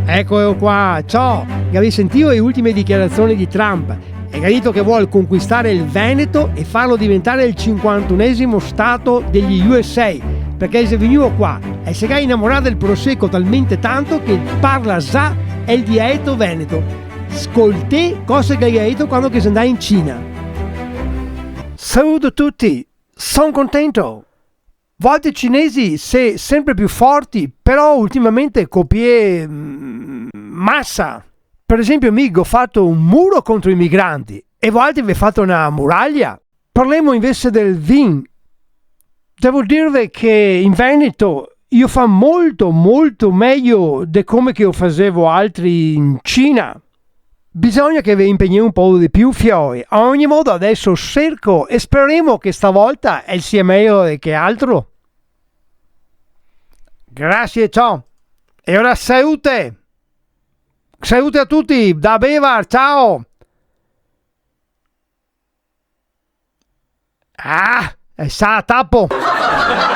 Ecco qua, ciao! Avevi sentito le ultime dichiarazioni di Trump? È detto che vuole conquistare il Veneto e farlo diventare il 51esimo stato degli USA, perché è venuto qua e si è innamorato del prosecco talmente tanto che parla già il dialetto veneto. Ascolti cosa che hai detto quando che si andava in Cina. Saluto tutti, sono contento. Volte cinesi sei sempre più forti, però ultimamente copie massa. Per esempio, amico, ho fatto un muro contro i migranti e voi altri avete fatto una muraglia. Parliamo invece del vin. Devo dirvi che in Veneto io fa molto meglio di come che io facevo altri in Cina. Bisogna che vi impegni un po' di più, fioi. A ogni modo adesso cerco e speriamo che stavolta sia meglio che altro. Grazie, ciao. E ora salute. Salute a tutti, da Bevar, ciao. Sa tappo.